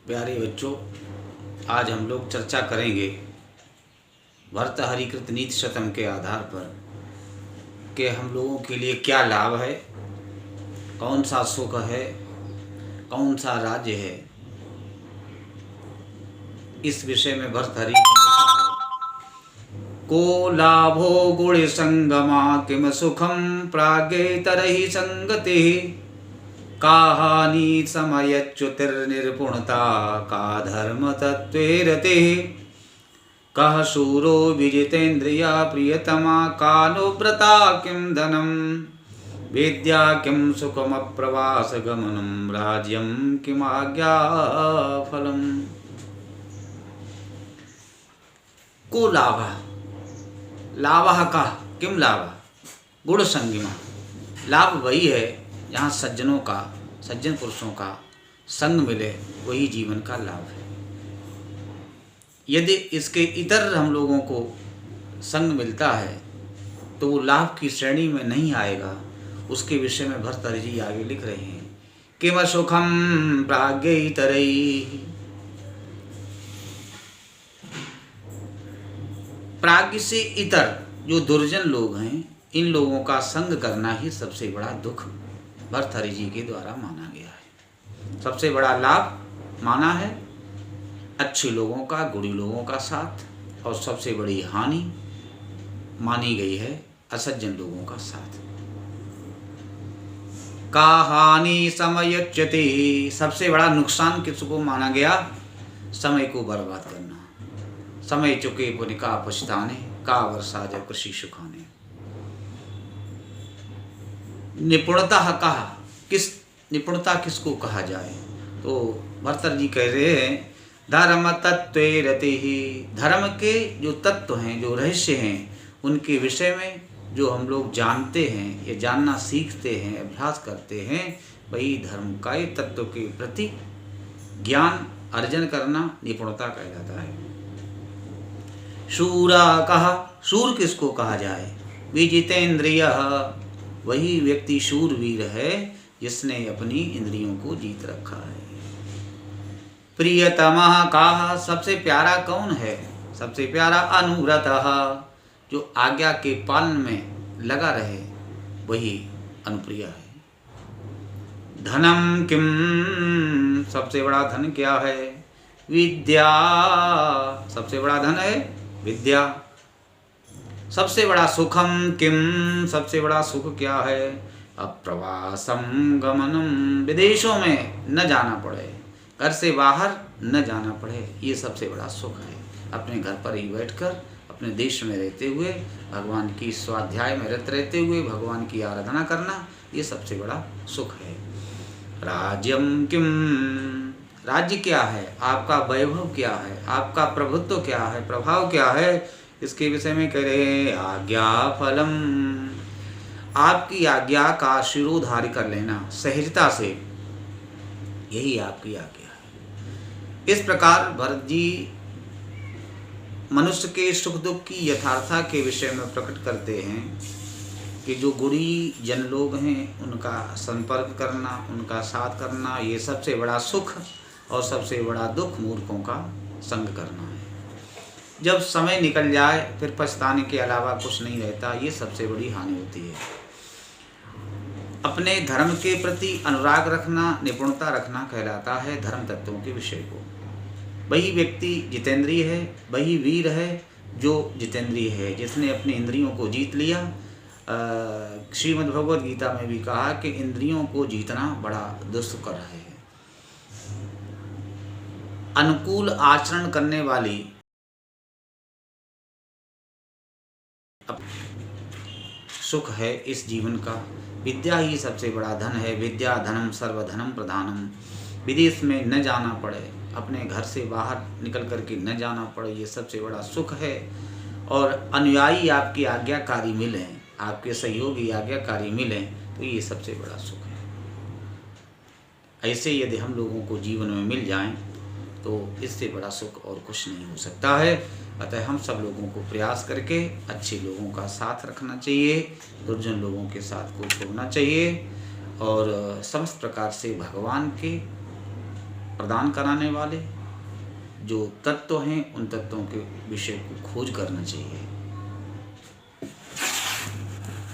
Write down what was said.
प्यारे बच्चों, आज हम लोग चर्चा करेंगे भर्तृहरिकृत नीति शतम के आधार पर कि हम लोगों के लिए क्या लाभ है, कौन सा सुख है, कौन सा राज्य है। इस विषय में भर्तृहरि ने लिखा है, को लाभो गुण संगमा किम सुखम प्राज्ञेतरहि संगति, का हानि समयच्युतिर्निर्पुणता, का धर्म तत्वे रतिः, कः शूरो विजितेन्द्रिया प्रियतमा, कानुव्रता किं धनम विद्या किं सुखमप्रवासगमनं, राज्यं किमाज्ञाफलम्। को लाभः, लाभः का किम लाभ, गुण संगिमा। लाभ वही है जहाँ सज्जनों का, सज्जन पुरुषों का संग मिले, वही जीवन का लाभ है। यदि इसके इतर हम लोगों को संग मिलता है तो वो लाभ की श्रेणी में नहीं आएगा। उसके विषय में भर्तृहरि जी आगे लिख रहे हैं, किम सुखम प्राज्ञेतरैः। प्राज्ञ से इतर जो दुर्जन लोग हैं, इन लोगों का संग करना ही सबसे बड़ा दुख भर्तृहरि जी के द्वारा माना गया है। सबसे बड़ा लाभ माना है अच्छे लोगों का, गुणी लोगों का साथ, और सबसे बड़ी हानि मानी गई है असज्जन लोगों का साथ। का हानि समयच्युति, सबसे बड़ा नुकसान किसको माना गया, समय को बर्बाद करना। समय चुके पुण्य का पछताने, का वर्षा जब कृषि सुखाने। निपुणता कहा, किस निपुणता किसको कहा जाए, तो भर्तृहरि जी कह रहे हैं, धर्म तत्वे रतिः। धर्म के जो तत्व हैं, जो रहस्य हैं, उनके विषय में जो हम लोग जानते हैं या जानना सीखते हैं, अभ्यास करते हैं, वही धर्म का तत्व के प्रति ज्ञान अर्जन करना निपुणता कहलाता है। शूरा कहा, शूर किसको कहा जाए, विजितेन्द्रियः। वही व्यक्ति शूरवीर है जिसने अपनी इंद्रियों को जीत रखा है। प्रियतमः कहा, सबसे प्यारा कौन है, सबसे प्यारा अनुव्रतः, जो आज्ञा के पालन में लगा रहे, वही अनुप्रिय है। धनम किम, सबसे बड़ा धन क्या है, विद्या, सबसे बड़ा धन है विद्या। सबसे बड़ा सुखम किम, सबसे बड़ा सुख क्या है, अप्रवासम गमनम, विदेशों में न जाना पड़े, घर से बाहर न जाना पड़े, ये सबसे बड़ा सुख है। अपने घर पर ही बैठकर अपने देश में रहते हुए भगवान की स्वाध्याय में रत रहते हुए भगवान की आराधना करना, ये सबसे बड़ा सुख है। राज्यम किम, राज्य क्या है, आपका वैभव क्या है, आपका प्रभुत्व क्या है, प्रभाव क्या है, इसके विषय में कह रहे हैं, आज्ञा फलम, आपकी आज्ञा का शिरोधार्य कर लेना सहजता से, यही आपकी आज्ञा है। इस प्रकार भरत जी मनुष्य के सुख दुख की यथार्थता के विषय में प्रकट करते हैं कि जो गुणी जन लोग हैं उनका संपर्क करना, उनका साथ करना, ये सबसे बड़ा सुख और सबसे बड़ा दुख मूर्खों का संग करना है। जब समय निकल जाए फिर पछताने के अलावा कुछ नहीं रहता, ये सबसे बड़ी हानि होती है। अपने धर्म के प्रति अनुराग रखना, निपुणता रखना कहलाता है धर्म तत्वों के विषय को। वही व्यक्ति जितेंद्रिय है, वही वीर है जो जितेंद्रिय है, जिसने अपनी इंद्रियों को जीत लिया। श्रीमद् भगवद गीता में भी कहा कि इंद्रियों को जीतना बड़ा दुष्कर है। अनुकूल आचरण करने वाली सुख है इस जीवन का। विद्या ही सबसे बड़ा धन है। विद्या धनम सर्वधनम प्रधानम। विदेश में न जाना पड़े, अपने घर से बाहर निकल करके न जाना पड़े, ये सबसे बड़ा सुख है। और अनुयायी आपकी आज्ञाकारी मिलें, आपके सहयोगी आज्ञाकारी मिलें, तो ये सबसे बड़ा सुख है। ऐसे यदि हम लोगों को जीवन में मिल जाएं तो इससे बड़ा सुख और कुछ नहीं हो सकता है। अतः हम सब लोगों को प्रयास करके अच्छे लोगों का साथ रखना चाहिए, दुर्जन लोगों के साथ को छोड़ना चाहिए और समस्त प्रकार से भगवान के प्रदान कराने वाले जो तत्व हैं उन तत्वों के विषय को खोज करना चाहिए।